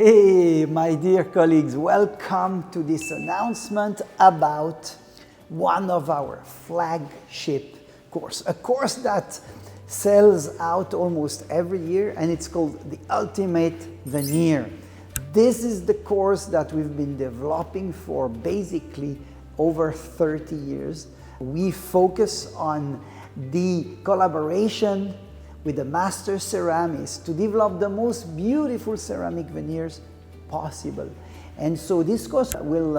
Hey, my dear colleagues, welcome to this announcement about one of our flagship course, a course that sells out almost every year, and it's called the Ultimate Veneer. This is the course that we've been developing for basically over 30 years. We focus on the collaboration with the master ceramists to develop the most beautiful ceramic veneers possible. And so this course will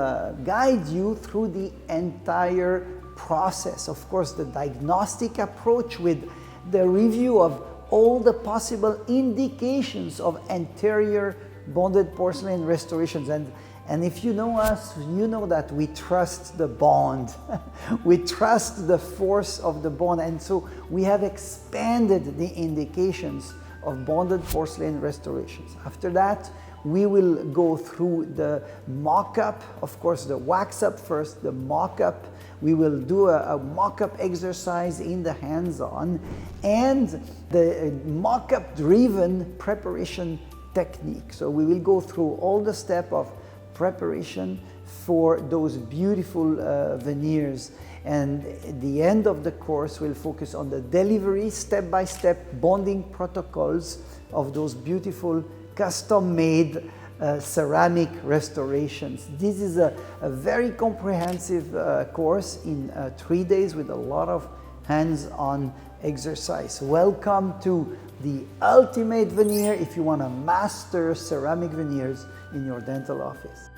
guide you through the entire process. Of course, the diagnostic approach with the review of all the possible indications of anterior bonded porcelain restorations. And if you know us, you know that we trust the bond. We trust the force of the bond. And so we have expanded the indications of bonded porcelain restorations. After that, we will go through the mock-up, of course, the wax-up first, the mock-up. We will do a mock-up exercise in the hands-on, and the mock-up driven preparation technique. So we will go through all the steps of preparation for those beautiful veneers, and the end of the course will focus on the delivery step-by-step bonding protocols of those beautiful custom-made ceramic restorations. This is a very comprehensive course in 3 days with a lot of hands-on exercise. Welcome to the Ultimate Veneer if you want to master ceramic veneers in your dental office.